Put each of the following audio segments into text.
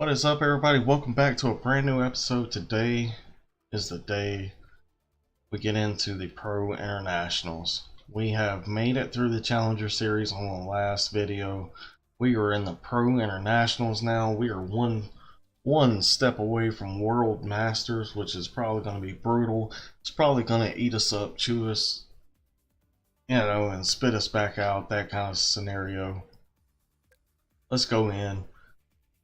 What is up, everybody? Welcome back to a brand new episode. Today is the day we get into the Pro Internationals. We have made it through the Challenger Series on the last video. We are in the Pro Internationals now. We are one step away from World Masters, which is probably going to be brutal. It's probably going to eat us up, chew us, and spit us back out, that kind of scenario. Let's go in.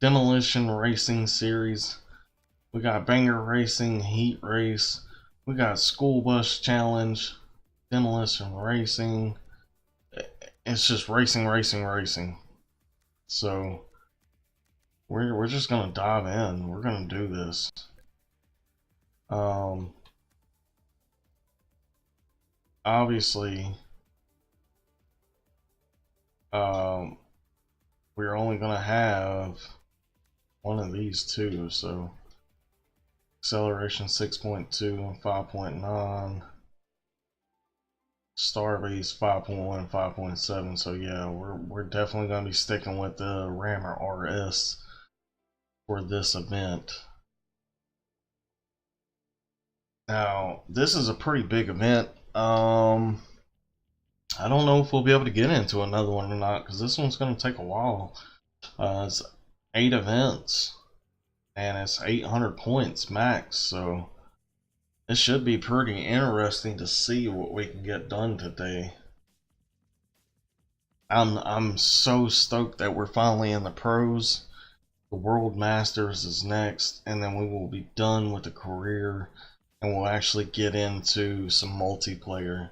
Demolition Racing Series. We got Banger Racing, Heat Race. We got School Bus Challenge, Demolition Racing. It's just racing. So we're just gonna dive in. We're gonna do this. Obviously, we're only gonna have one of these two, so acceleration 6.2 and 5.9, Starbase 5.1 and 5.7. So yeah, we're definitely gonna be sticking with the Rammer RS for this event. Now this is a pretty big event. I don't know if we'll be able to get into another one or not, because this one's going to take a while. It's 8 events and it's 800 points max, so it should be pretty interesting to see what we can get done today. I'm so stoked that we're finally in the pros. The World Masters is next, and then we will be done with the career, and we'll actually get into some multiplayer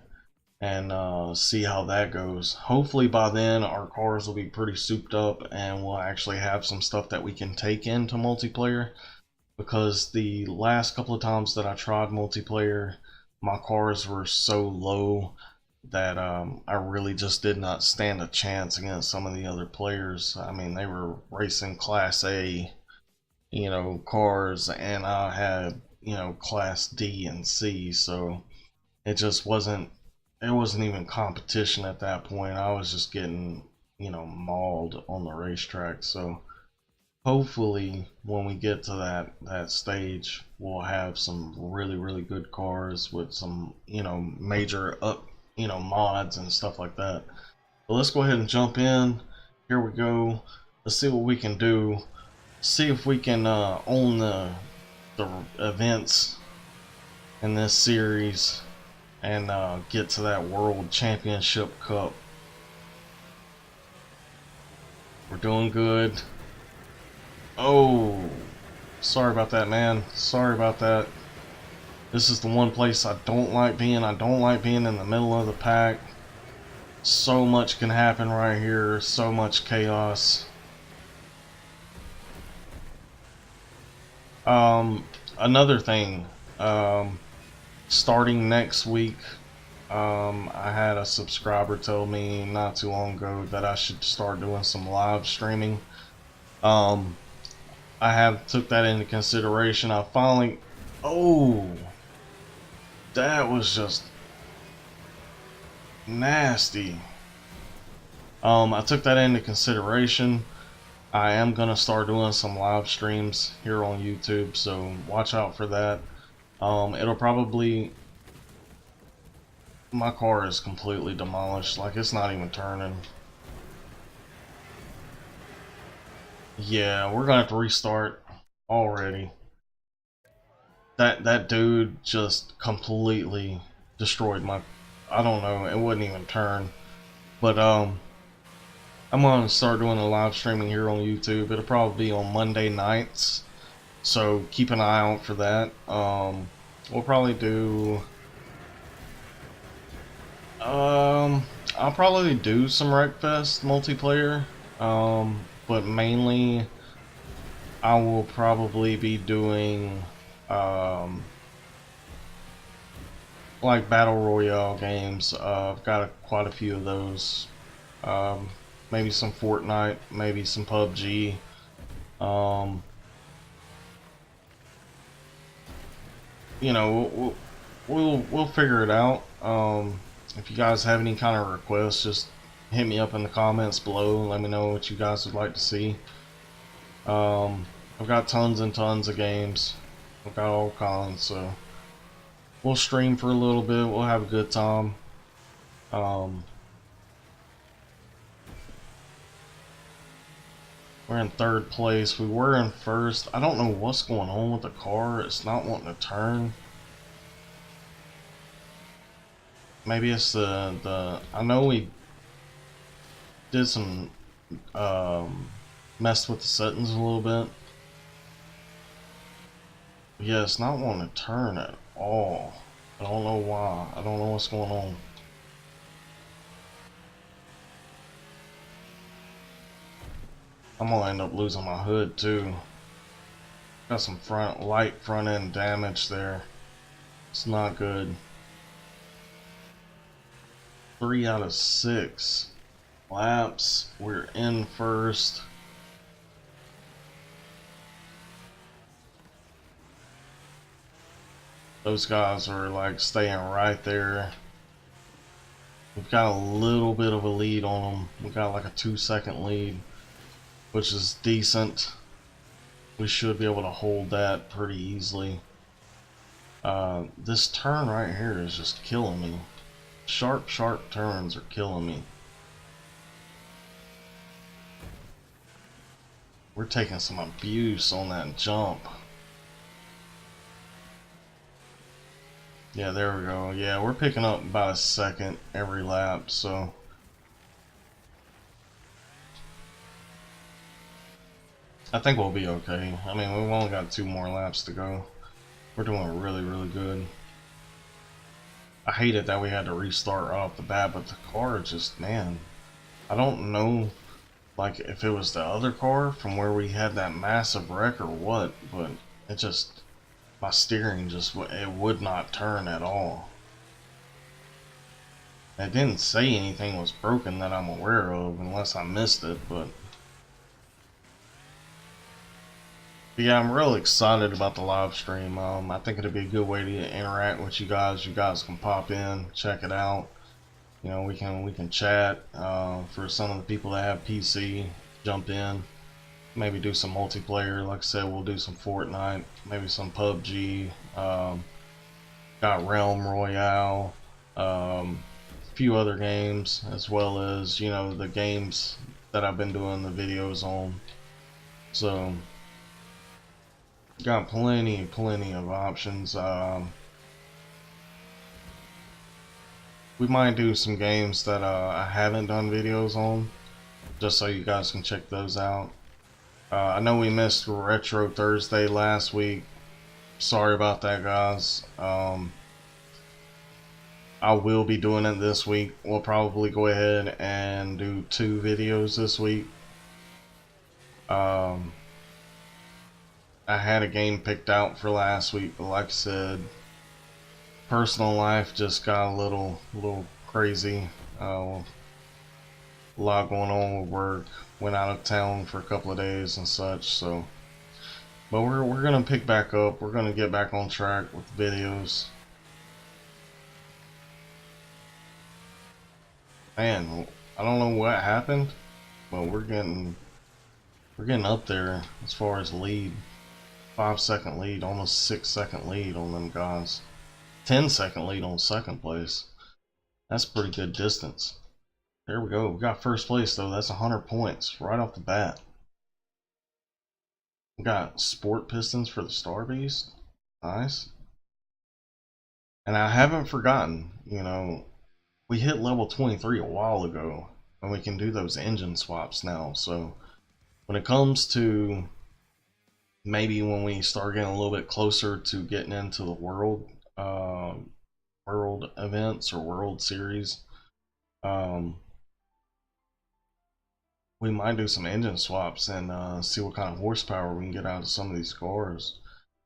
and see how that goes. Hopefully by then our cars will be pretty souped up and we'll actually have some stuff that we can take into multiplayer, because the last couple of times that I tried multiplayer, my cars were so low that I really just did not stand a chance against some of the other players. I mean, they were racing Class A, cars, and I had, Class D and C, so it just wasn't even competition at that point. I was just getting, mauled on the racetrack. So hopefully when we get to that stage, we'll have some really good cars with some, major mods and stuff like that. But let's go ahead and jump in. Here we go. Let's see what we can do. See if we can own the events in this series and get to that World Championship Cup. We're doing good. Oh, sorry about that, man. Sorry about that. This is the one place I don't like being. I don't like being in the middle of the pack. So much can happen right here. So much chaos. Another thing. Starting next week, I had a subscriber tell me not too long ago that I should start doing some live streaming. I have took that into consideration. I finally, that was just nasty. I took that into consideration. I am gonna start doing some live streams here on YouTube, so watch out for that. It'll probably, my car is completely demolished, like it's not even turning. Yeah, we're gonna have to restart already. That dude just completely destroyed my, I don't know, it wouldn't even turn. But I'm gonna start doing a live streaming here on YouTube. It'll probably be on Monday nights, so keep an eye out for that. We'll probably do, I'll probably do some Wreckfest multiplayer, but mainly I will probably be doing like battle royale games. I've got quite a few of those. Maybe some Fortnite, maybe some PUBG. We'll figure it out. If you guys have any kind of requests, just hit me up in the comments below and let me know what you guys would like to see. I've got tons and tons of games. I've got all kinds, so we'll stream for a little bit. We'll have a good time. We're in third place. We were in first. I don't know what's going on with the car. It's not wanting to turn. Maybe it's the I know we did some messed with the settings a little bit. Yeah, it's not wanting to turn at all. I don't know why. I don't know what's going on. I'm gonna end up losing my hood too. Got some light front end damage there. It's not good. 3 out of 6 laps. We're in first. Those guys are like staying right there. We've got a little bit of a lead on them. We got like a 2-second lead, which is decent. We should be able to hold that pretty easily. This turn right here is just killing me. Sharp turns are killing me. We're taking some abuse on that jump. Yeah, there we go. Yeah, we're picking up about a second every lap, so I think we'll be okay. I mean, we've only got 2 more laps to go. We're doing really, really good. I hated that we had to restart right off the bat, but the car just, man, I don't know, like, if it was the other car from where we had that massive wreck or what, but it just, my steering just, it would not turn at all. It didn't say anything was broken that I'm aware of, unless I missed it, but yeah, I'm real excited about the live stream. I think it'd be a good way to interact with you guys. You guys can pop in, check it out. You know, we can chat. For some of the people that have PC, jump in. Maybe do some multiplayer. Like I said, we'll do some Fortnite, maybe some PUBG. Got Realm Royale, a few other games, as well as, you know, the games that I've been doing the videos on. So got plenty of options. We might do some games that I haven't done videos on, just so you guys can check those out. I know we missed Retro Thursday last week. Sorry about that, guys. I will be doing it this week. We'll probably go ahead and do 2 videos this week. I had a game picked out for last week, but like I said, personal life just got a little crazy. A lot going on with work. Went out of town for a couple of days and such. So, but we're gonna pick back up. We're gonna get back on track with videos. Man, I don't know what happened, but we're getting up there as far as lead. 5-second lead, almost 6-second lead on them guys. 10-second lead on second place. That's pretty good distance. There we go. We got first place though. That's 100 points right off the bat. We got sport pistons for the Star Beast. Nice. And I haven't forgotten, you know, we hit level 23 a while ago, and we can do those engine swaps now. So when it comes to maybe when we start getting a little bit closer to getting into the world events or world series, we might do some engine swaps and see what kind of horsepower we can get out of some of these cars.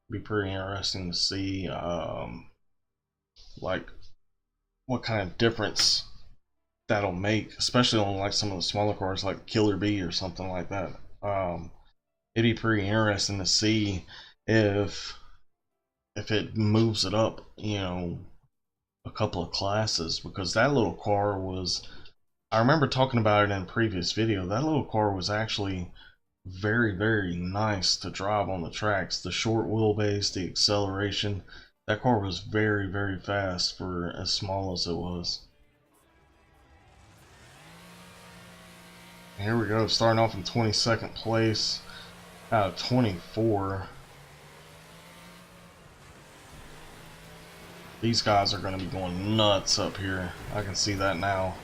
It'd be pretty interesting to see like what kind of difference that'll make, especially on like some of the smaller cars like Killer Bee or something like that. It'd be pretty interesting to see if it moves it up, you know, a couple of classes, because that little car was, I remember talking about it in a previous video, that little car was actually very, very nice to drive on the tracks. The short wheelbase, the acceleration, that car was very, very fast for as small as it was. Here we go, starting off in 22nd place out of 24. These guys are going to be going nuts up here. I can see that now.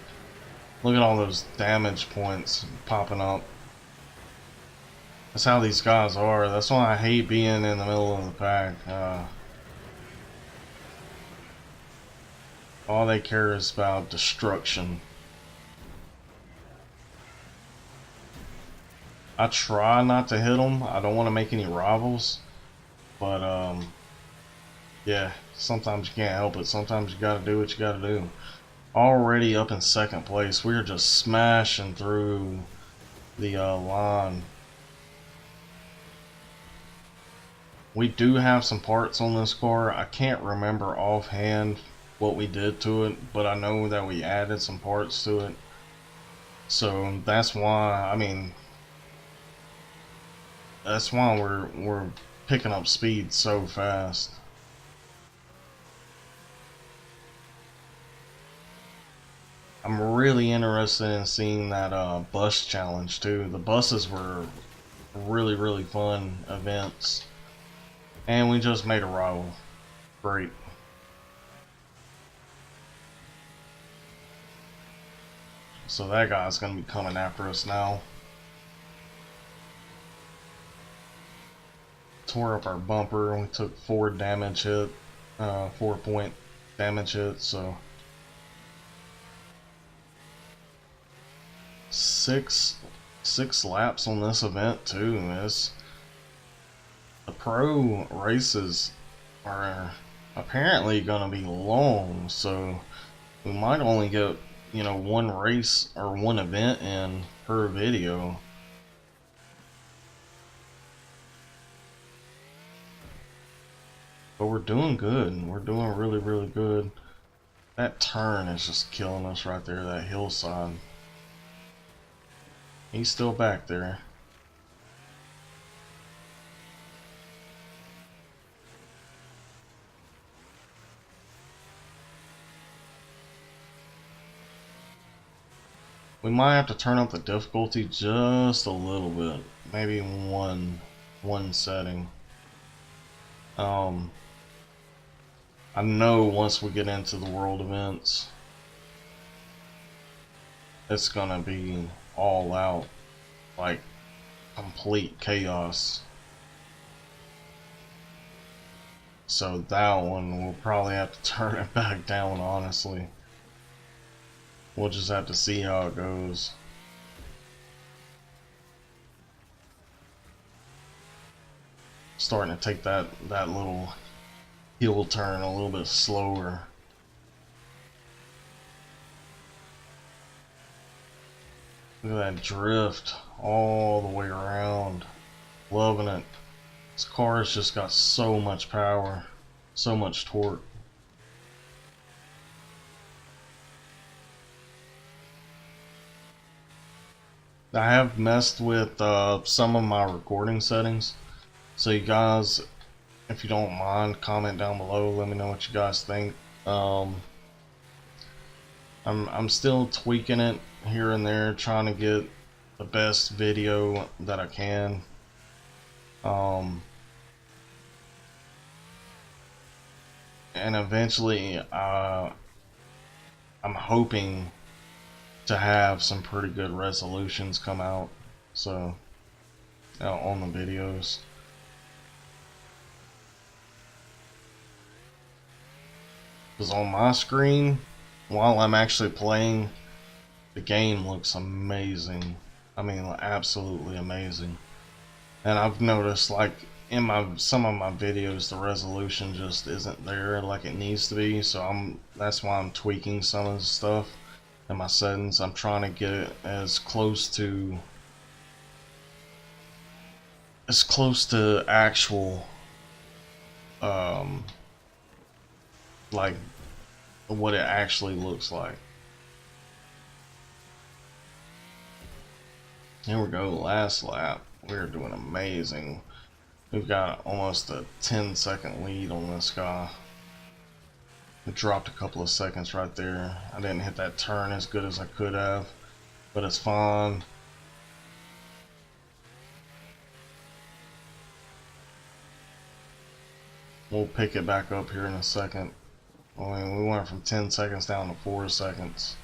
Look at all those damage points popping up. That's how these guys are. That's why I hate being in the middle of the pack. All they care is about destruction. I try not to hit them. I don't want to make any rivals. But, yeah, sometimes you can't help it. Sometimes you gotta do what you gotta do. Already up in 2nd place. We're just smashing through the line. We do have some parts on this car. I can't remember offhand what we did to it, but I know that we added some parts to it. So that's why, I mean, that's why we're picking up speed so fast. I'm really interested in seeing that bus challenge too. The buses were really, really fun events. And we just made a rival. Great. So that guy's gonna be coming after us now. Tore up our bumper and we took 4 damage hit, 4-point damage hit, so six laps on this event too. The pro races are apparently gonna be long, so we might only get, you know, 1 race or 1 event in per video. But we're doing good. We're doing really, really good. That turn is just killing us right there, that hillside. He's still back there. We might have to turn up the difficulty just a little bit. Maybe one setting. I know once we get into the world events, it's gonna be all out, like complete chaos. So that one we'll probably have to turn it back down, honestly. We'll just have to see how it goes. Starting to take that little hill turn a little bit slower. Look at that drift all the way around. Loving it. This car's just got so much power, so much torque. I have messed with some of my recording settings. So you guys, if you don't mind, comment down below. Let me know what you guys think. I'm still tweaking it here and there, trying to get the best video that I can. And eventually, I'm hoping to have some pretty good resolutions come out. So on the videos. Because on my screen, while I'm actually playing, the game looks amazing. I mean, absolutely amazing. And I've noticed, like, in some of my videos, the resolution just isn't there like it needs to be. So that's why I'm tweaking some of the stuff in my settings. I'm trying to get it as close to actual like what it actually looks like. Here we go, last lap. We're doing amazing. We've got almost a 10-second lead on this guy. It dropped a couple of seconds right there. I didn't hit that turn as good as I could have, but it's fine. We'll pick it back up here in a second. I mean, we went from 10 seconds down to 4 seconds.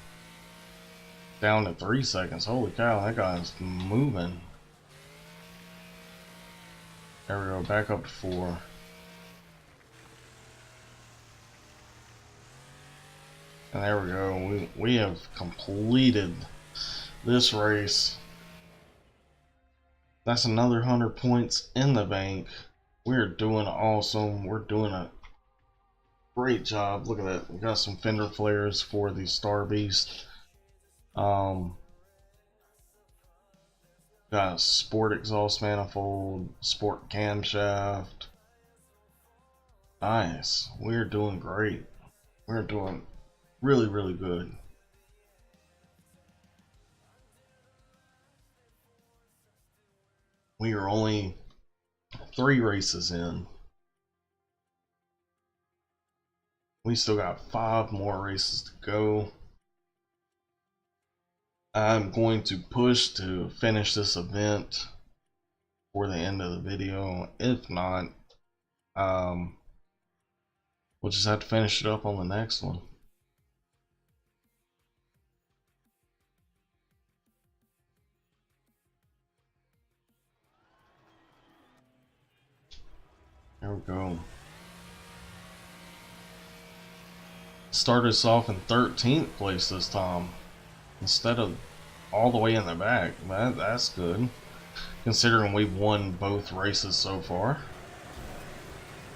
Down to 3 seconds. Holy cow, that guy's moving. There we go, back up to 4. And there we go. We have completed this race. That's another 100 points in the bank. We're doing awesome. We're doing a great job. Look at that. We got some fender flares for the Star Beast. Got a sport exhaust manifold, sport camshaft. Nice. We're doing great. We're doing really, really good. We are only 3 races in. We still got 5 more races to go. I'm going to push to finish this event for the end of the video. If not, we'll just have to finish it up on the next one. There we go. Started us off in 13th place this time instead of all the way in the back. That's good, considering we've won both races so far.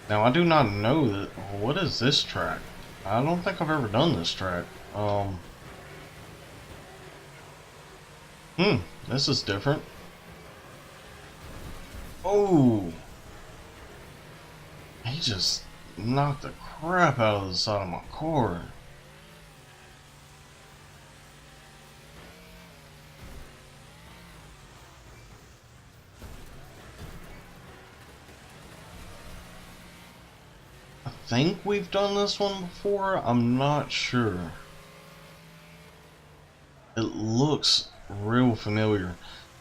Now I do not know that. What is this track? I don't think I've ever done this track. This is different. Oh, he just knocked the crap out of the side of my car. I think we've done this one before. I'm not sure. It looks real familiar.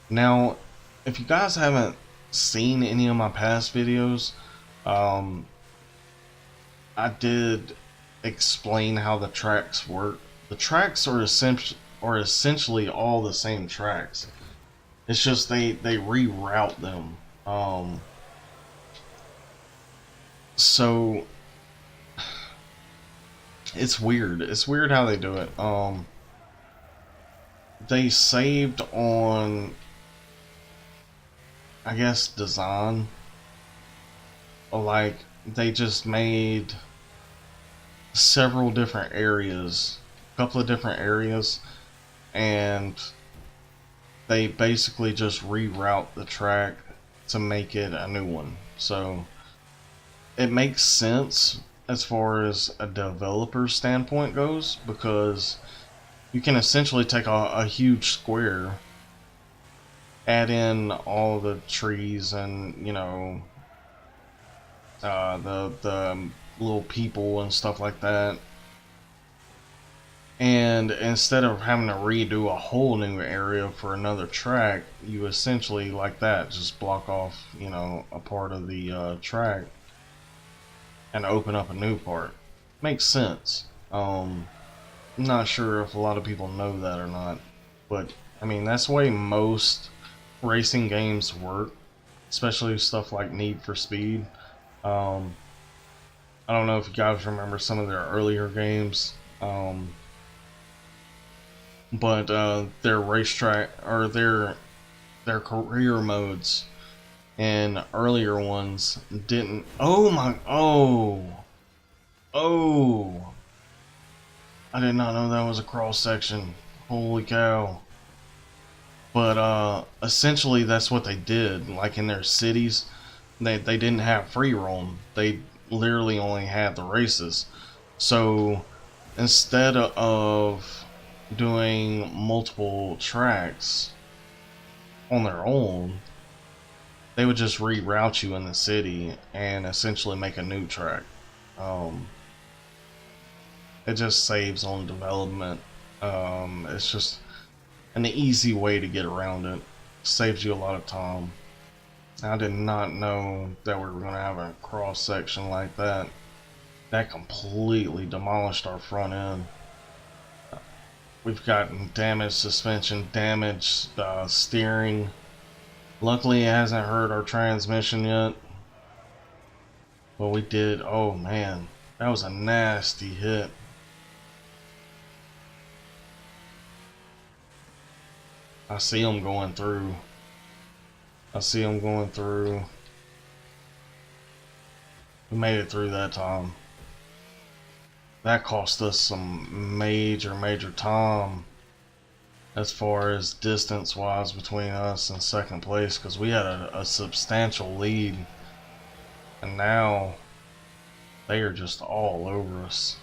Now, if you guys haven't seen any of my past videos, I did explain how the tracks work. The tracks are essentially all the same tracks. It's just they reroute them. So it's weird. It's weird how they do it. They saved on, I guess, design. Like, they just made several different areas, a couple of different areas, and they basically just reroute the track to make it a new one. So it makes sense as far as a developer standpoint goes, because you can essentially take a huge square, add in all the trees and, you know, the little people and stuff like that, and instead of having to redo a whole new area for another track, you essentially, like that, just block off, you know, a part of the track and open up a new part. Makes sense. I'm not sure if a lot of people know that or not, but I mean, that's the way most racing games work, especially stuff like Need for Speed. I don't know if you guys remember some of their earlier games, but their racetrack or their career modes and earlier ones didn't. Oh my! Oh! I did not know that was a cross section. Holy cow! But essentially, that's what they did. Like in their cities, they didn't have free roam. They literally only had the races. So instead of doing multiple tracks on their own, they would just reroute you in the city and essentially make a new track. It just saves on development. It's just an easy way to get around it. Saves you a lot of time. I did not know that we were going to have a cross section like that. That completely demolished our front end. We've gotten damaged suspension, damaged steering. Luckily, it hasn't hurt our transmission yet. But we did. Oh man, that was a nasty hit. I see them going through. I see them going through. We made it through that time. That cost us some major time as far as distance wise between us and second place, because we had a substantial lead, and now they are just all over us.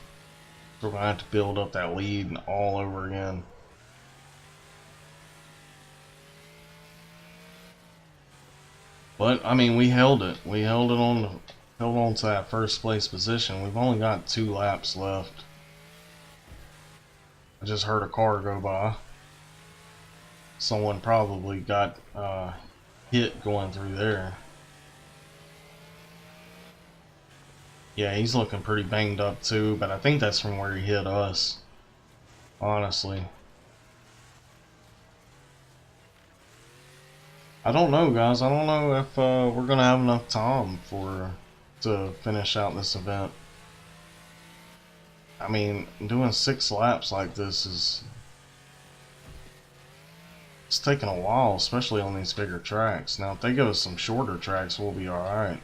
So we're gonna have to build up that lead all over again. But I mean, we held it. We held on to that first place position. We've only got 2 laps left. I just heard a car go by. Someone probably got hit going through there. Yeah, he's looking pretty banged up too, but I think that's from where he hit us, honestly. I don't know, guys. I don't know if we're gonna have enough time to finish out this event. I mean, doing 6 laps like this it's taking a while, especially on these bigger tracks. Now, if they give us some shorter tracks, we'll be alright.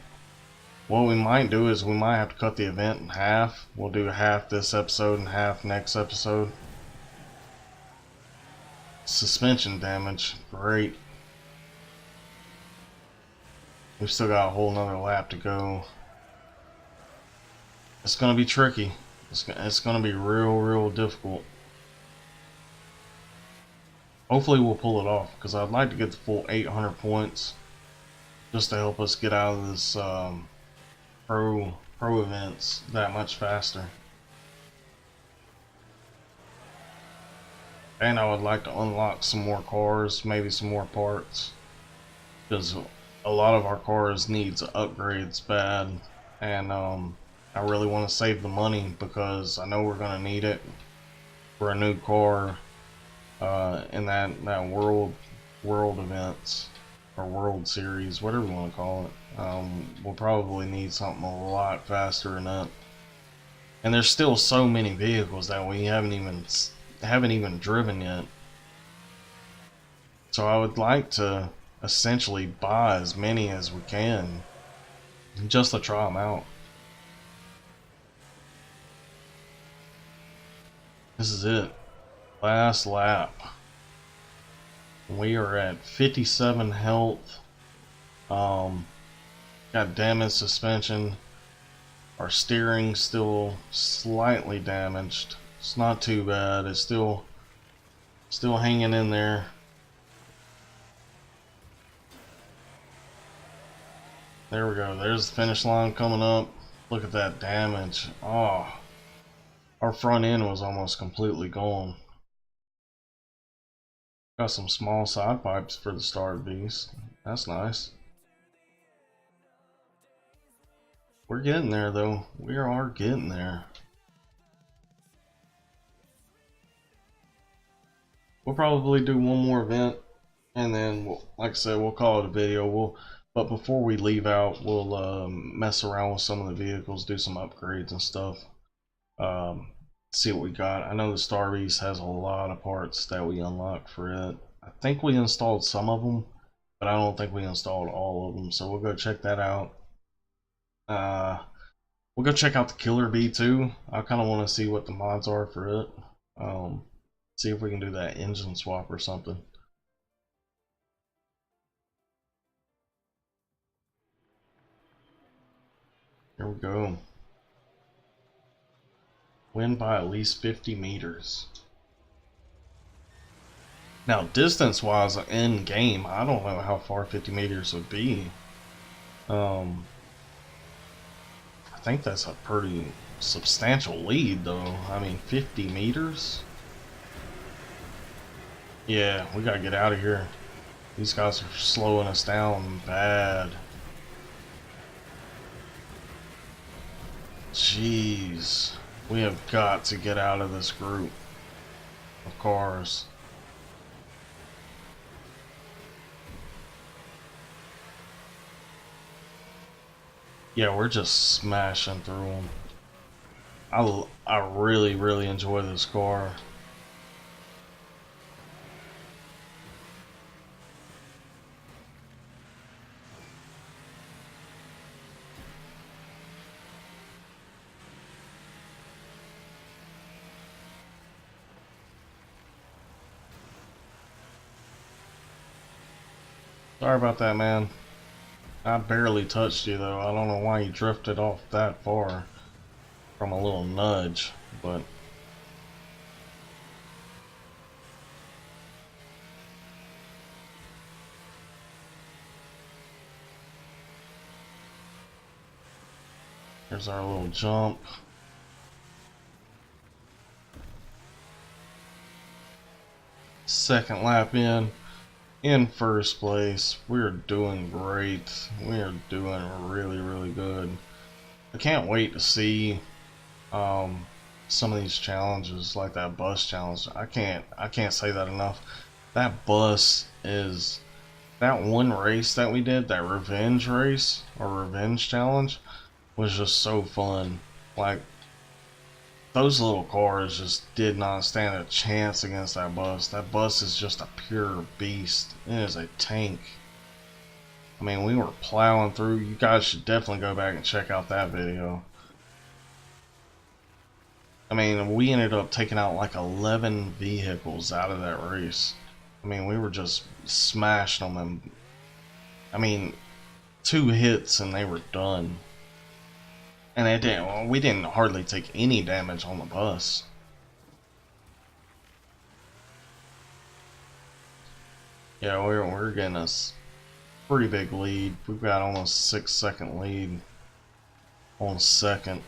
What we might do is we might have to cut the event in half. We'll do half this episode and half next episode. Suspension damage, great. We've still got a whole nother lap to go. It's gonna be tricky. It's gonna be real difficult. Hopefully we'll pull it off, because I'd like to get the full 800 points just to help us get out of this pro events that much faster. And I would like to unlock some more cars, maybe some more parts, because a lot of our cars needs upgrades bad, and I really want to save the money because I know we're gonna need it for a new car in that world events or World Series, whatever you want to call it. We'll probably need something a lot faster than that. And there's still so many vehicles that we haven't even driven yet. So I would like to essentially buy as many as we can just to try them out. This is it. Last lap. We are at 57 health. Got damaged suspension. Our steering still slightly damaged. It's not too bad. It's still hanging in there. There we go. There's the finish line coming up. Look at that damage. Oh, our front end was almost completely gone. Got some small side pipes for the start of these. That's nice. We're getting there though. We are getting there. We'll probably do one more event, and then like I said, we'll call it a video. But before we leave out, we'll mess around with some of the vehicles, do some upgrades and stuff. See what we got. I know the Star Beast has a lot of parts that we unlocked for it. I think we installed some of them, but I don't think we installed all of them. So we'll go check that out. We'll go check out the Killer Bee too. I kind of want to see what the mods are for it. See if we can do that engine swap or something. Here we go. Win by at least 50 meters. Now, distance-wise in game, I don't know how far 50 meters would be. Um, I think that's a pretty substantial lead, though. I mean, 50 meters? Yeah, we gotta get out of here. These guys are slowing us down bad. Jeez. We have got to get out of this group of cars. Yeah, we're just smashing through them. I really, really enjoy this car. Sorry about that, man. I barely touched you, though. I don't know why you drifted off that far from a little nudge, but here's our little jump. Second lap in first place. We're doing great. We are doing really, really good. I can't wait to see some of these challenges, like that bus challenge. I can't say that enough. That bus is that one race that we did, that revenge race or revenge challenge, was just so fun. Like, those little cars just did not stand a chance against that bus. That bus is just a pure beast. It is a tank. I mean, we were plowing through. You guys should definitely go back and check out that video. I mean, we ended up taking out like 11 vehicles out of that race. I mean, we were just smashing them. And I mean, 2 hits and they were done. And it didn't, well, we didn't hardly take any damage on the bus. Yeah, we're getting a pretty big lead. We've got almost 6-second lead on second.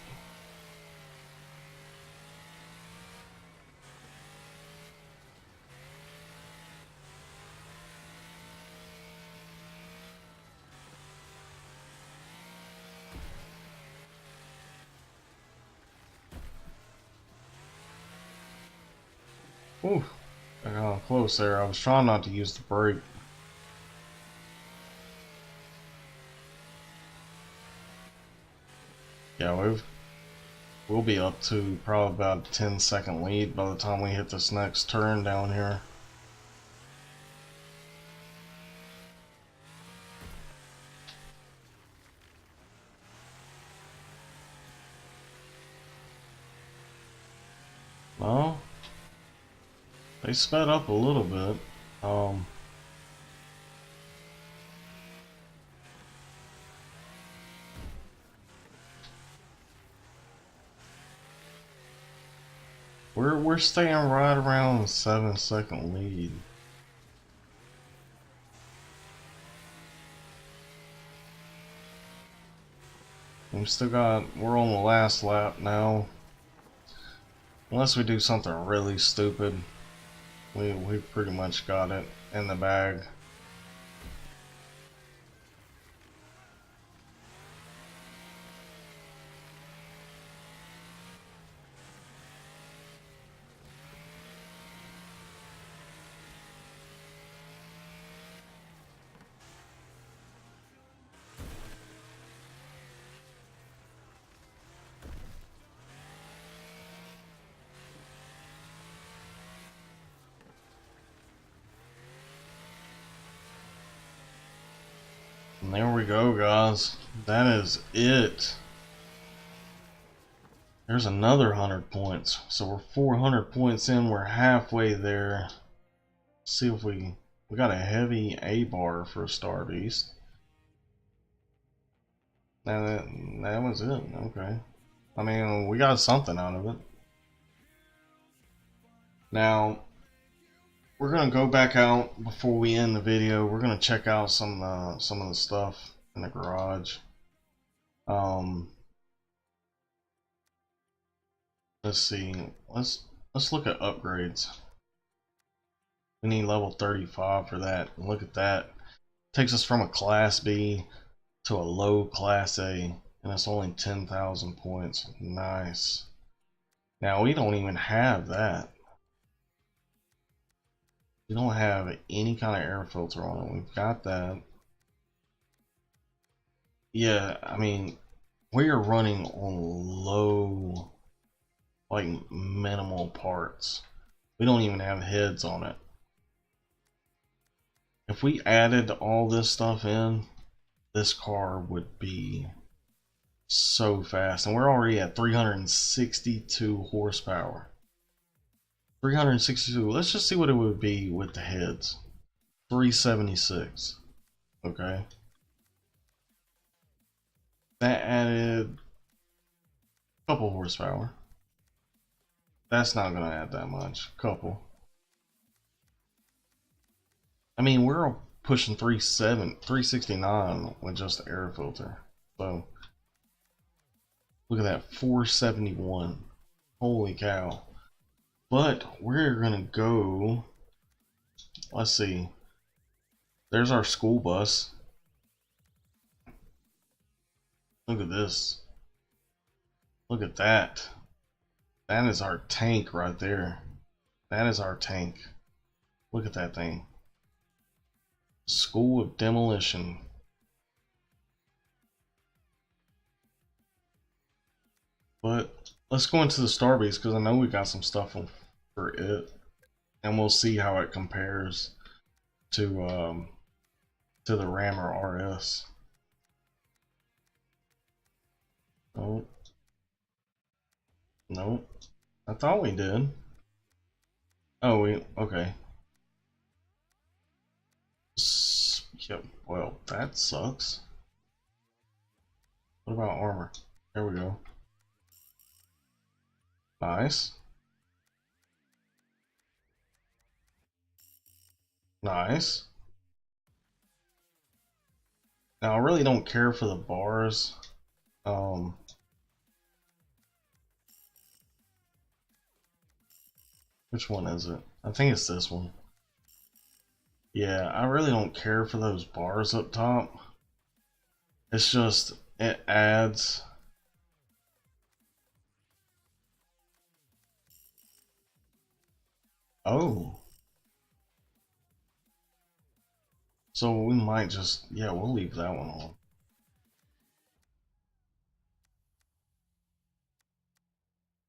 Ooh, I got close there. I was trying not to use the brake. Yeah, we'll be up to probably about a 10-second lead by the time we hit this next turn down here. Well, they sped up a little bit. We're staying right around the 7-second lead. We're on the last lap now. Unless we do something really stupid, we pretty much got it in the bag. And there we go, guys. That is it. There's another 100 points. So we're 400 points in. We're halfway there. See if we got a heavy A bar for a Star Beast. Now that was it. Okay. I mean, we got something out of it. Now, we're gonna go back out before we end the video. We're gonna check out some of the stuff in the garage. Um, let's see. Let's look at upgrades. We need level 35 for that. And look at that. Takes us from a class B to a low class A, and it's only 10,000 points. Nice. Now we don't even have that. We don't have any kind of air filter on it. We've got that. Yeah, I mean, we are running on low, like minimal parts. We don't even have heads on it. If we added all this stuff in, this car would be so fast. And we're already at 362 horsepower. 362. Let's just see what it would be with the heads. 376. Okay. That added a couple horsepower. That's not going to add that much. Couple. I mean, we're pushing 369 with just the air filter. So, look at that. 471. Holy cow. But we're going to go. Let's see. There's our school bus. Look at this. Look at that. That is our tank right there. That is our tank. Look at that thing. School of Demolition. But let's go into the Starbase because I know we got some stuff for it, and we'll see how it compares to the Rammer RS. Oh, no, I thought we did. Oh, we okay. Yep. Well, that sucks. What about armor? There we go. Nice. Nice. Now I really don't care for the bars. Which one is it? I think it's this one. Yeah, I really don't care for those bars up top. It's just, it adds. Oh. So we might just, yeah, we'll leave that one on.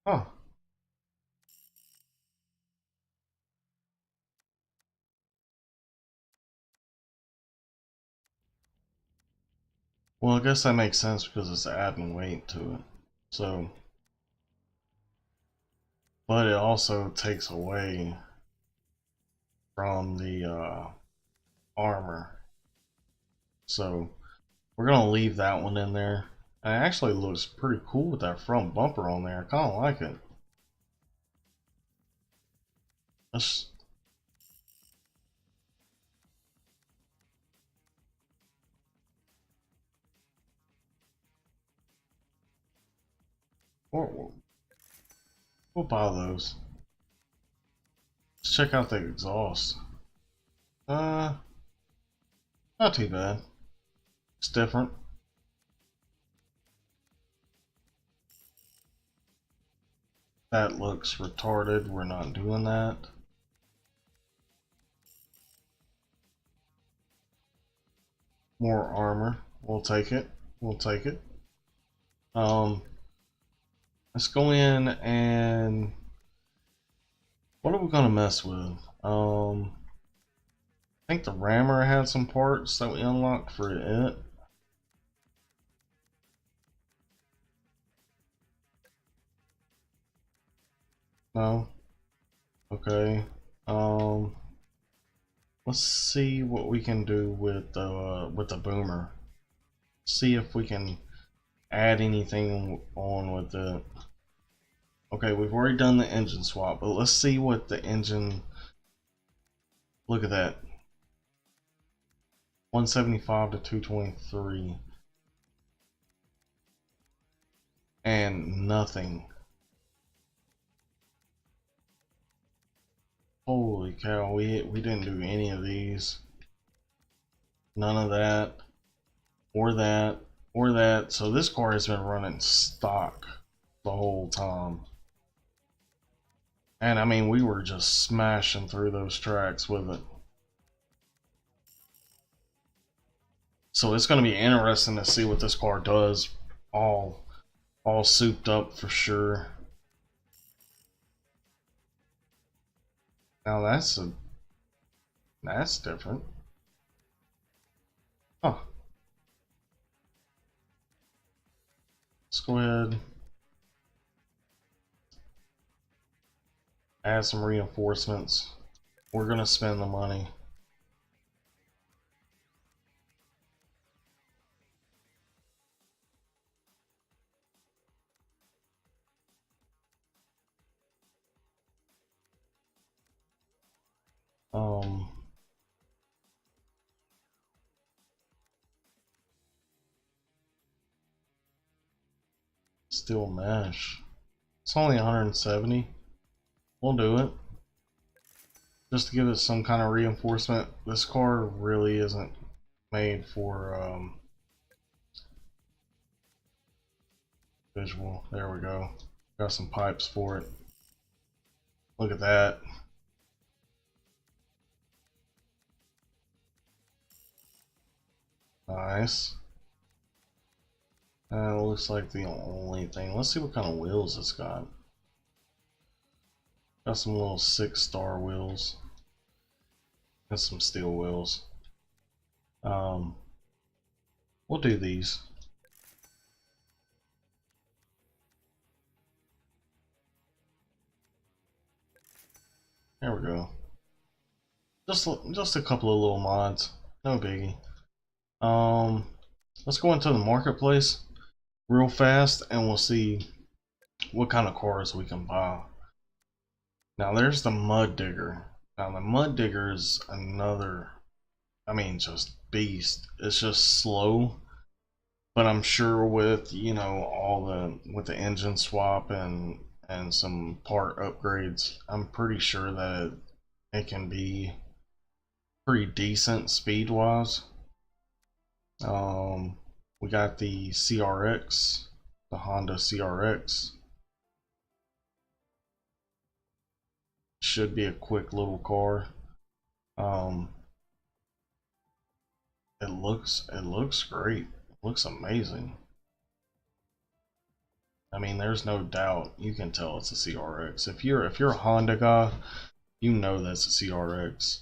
Huh. Well, I guess that makes sense because it's adding weight to it. So, but it also takes away from the armor. So we're gonna leave that one in there. It actually looks pretty cool with that front bumper on there. I kind of like it. Let's, we'll buy those. Let's check out the exhaust. Not too bad. It's different. That looks retarded. We're not doing that. More armor. We'll take it. We'll take it. Let's go in and what are we gonna mess with? I think the rammer had some parts that we unlocked for it. No. Okay. Let's see what we can do with the boomer. See if we can add anything on with it. Okay, we've already done the engine swap, but let's see what the engine. Look at that. 175 to 223. And nothing. Holy cow, we didn't do any of these. None of that. Or that. Or that. So this car has been running stock the whole time. And I mean, we were just smashing through those tracks with it. So it's going to be interesting to see what this car does, all souped up for sure. Now that's different. Huh. Let's go ahead, add some reinforcements. We're going to spend the money. Steel mesh. It's only 170. We'll do it. Just to give it some kind of reinforcement. This car really isn't made for visual. There we go. Got some pipes for it. Look at that. Nice. Looks like the only thing. Let's see what kind of wheels it's got. Got some little 6-star wheels. And some steel wheels. We'll do these. There we go. Just a couple of little mods. No biggie. Let's go into the marketplace real fast and we'll see what kind of cars we can buy. Now there's the mud digger. Now the mud digger is another, I mean, just beast. It's just slow, but I'm sure with, you know, with the engine swap and some part upgrades, I'm pretty sure that it can be pretty decent speed wise. We got the CRX, the Honda CRX. Should be a quick little car. It looks great. It looks amazing. I mean, there's no doubt. You can tell it's a CRX. If you're a Honda guy, you know that's a CRX.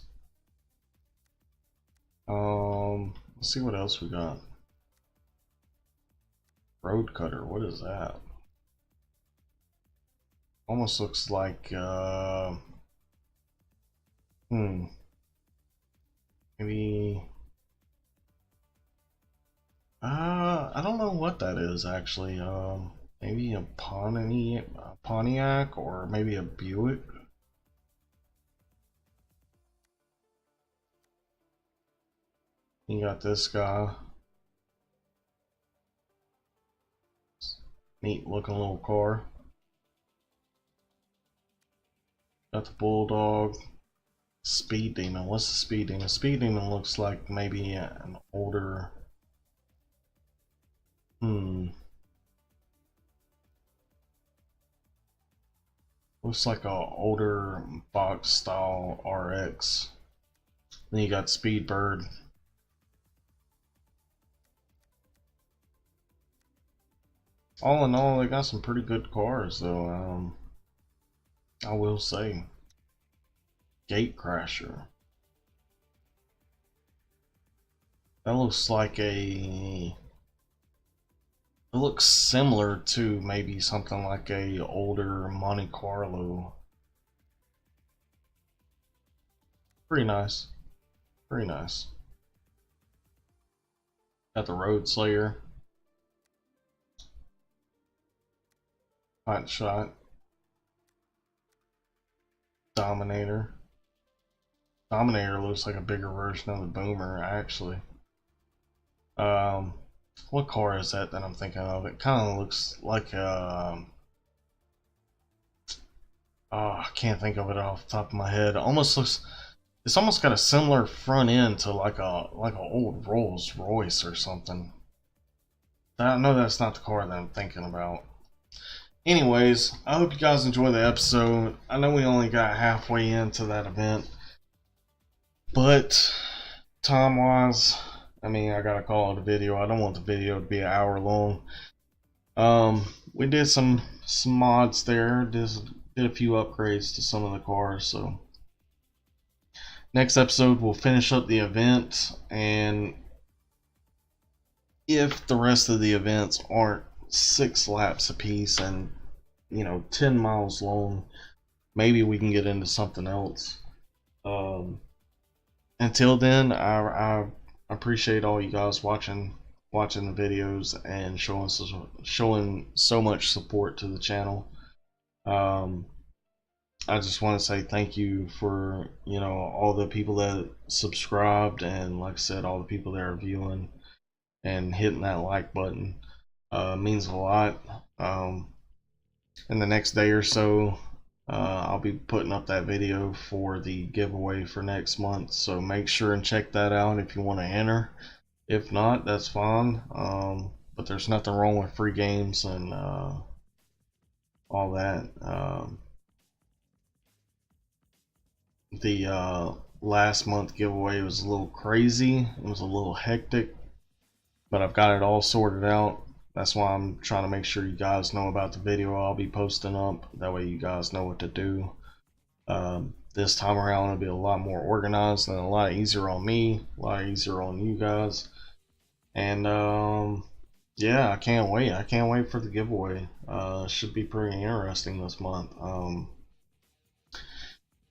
Let's see what else we got. Road cutter. What is that? Almost looks like maybe I don't know what that is actually. Maybe a Pontiac or maybe a Buick. You got this guy. Neat looking little car. Got the Bulldog. Speed Demon. What's the Speed Demon? Speed Demon looks like maybe an older. Looks like a older box style RX. Then you got Speedbird. All in all, they got some pretty good cars though. I will say. Gatecrasher. That looks like it looks similar to maybe something like a older Monte Carlo. Pretty nice. Pretty nice. Got the Road Slayer. Hot Shot. Dominator. Dominator looks like a bigger version of the Boomer, actually. Um, what car is that I'm thinking of? It kind of looks like I can't think of it off the top of my head. Almost looks. It's almost got a similar front end to like a old Rolls Royce or something. I know that's not the car that I'm thinking about. Anyways, I hope you guys enjoy the episode. I know we only got halfway into that event, but time wise, I mean, I gotta call it a video. I don't want the video to be an hour long. We did some mods there. Did a few upgrades to some of the cars. So next episode we'll finish up the event, and if the rest of the events aren't 6 laps apiece and 10 miles long, maybe we can get into something else. Until then, I appreciate all you guys watching the videos and showing so much support to the channel. I just want to say thank you for all the people that subscribed, and like I said, all the people that are viewing and hitting that like button. Means a lot. In the next day or so, I'll be putting up that video for the giveaway for next month, so make sure and check that out if you want to enter. If not, that's fine. But there's nothing wrong with free games and all that. The last month giveaway was a little crazy. It was a little hectic, but I've got it all sorted out. That's why I'm trying to make sure you guys know about the video I'll be posting up. That way you guys know what to do. This time around it'll be a lot more organized and a lot easier on me, a lot easier on you guys. And yeah, I can't wait. I can't wait for the giveaway. Should be pretty interesting this month.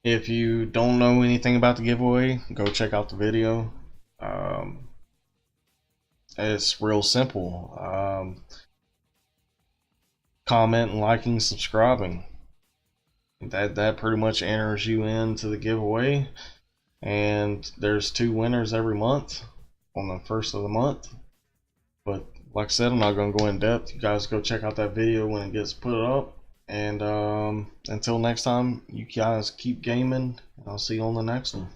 If you don't know anything about the giveaway, go check out the video. It's real simple. Comment, liking, subscribing. That pretty much enters you into the giveaway. And there's 2 winners every month on the first of the month. But like I said, I'm not going to go in depth. You guys go check out that video when it gets put up. And until next time, you guys keep gaming. I'll see you on the next one.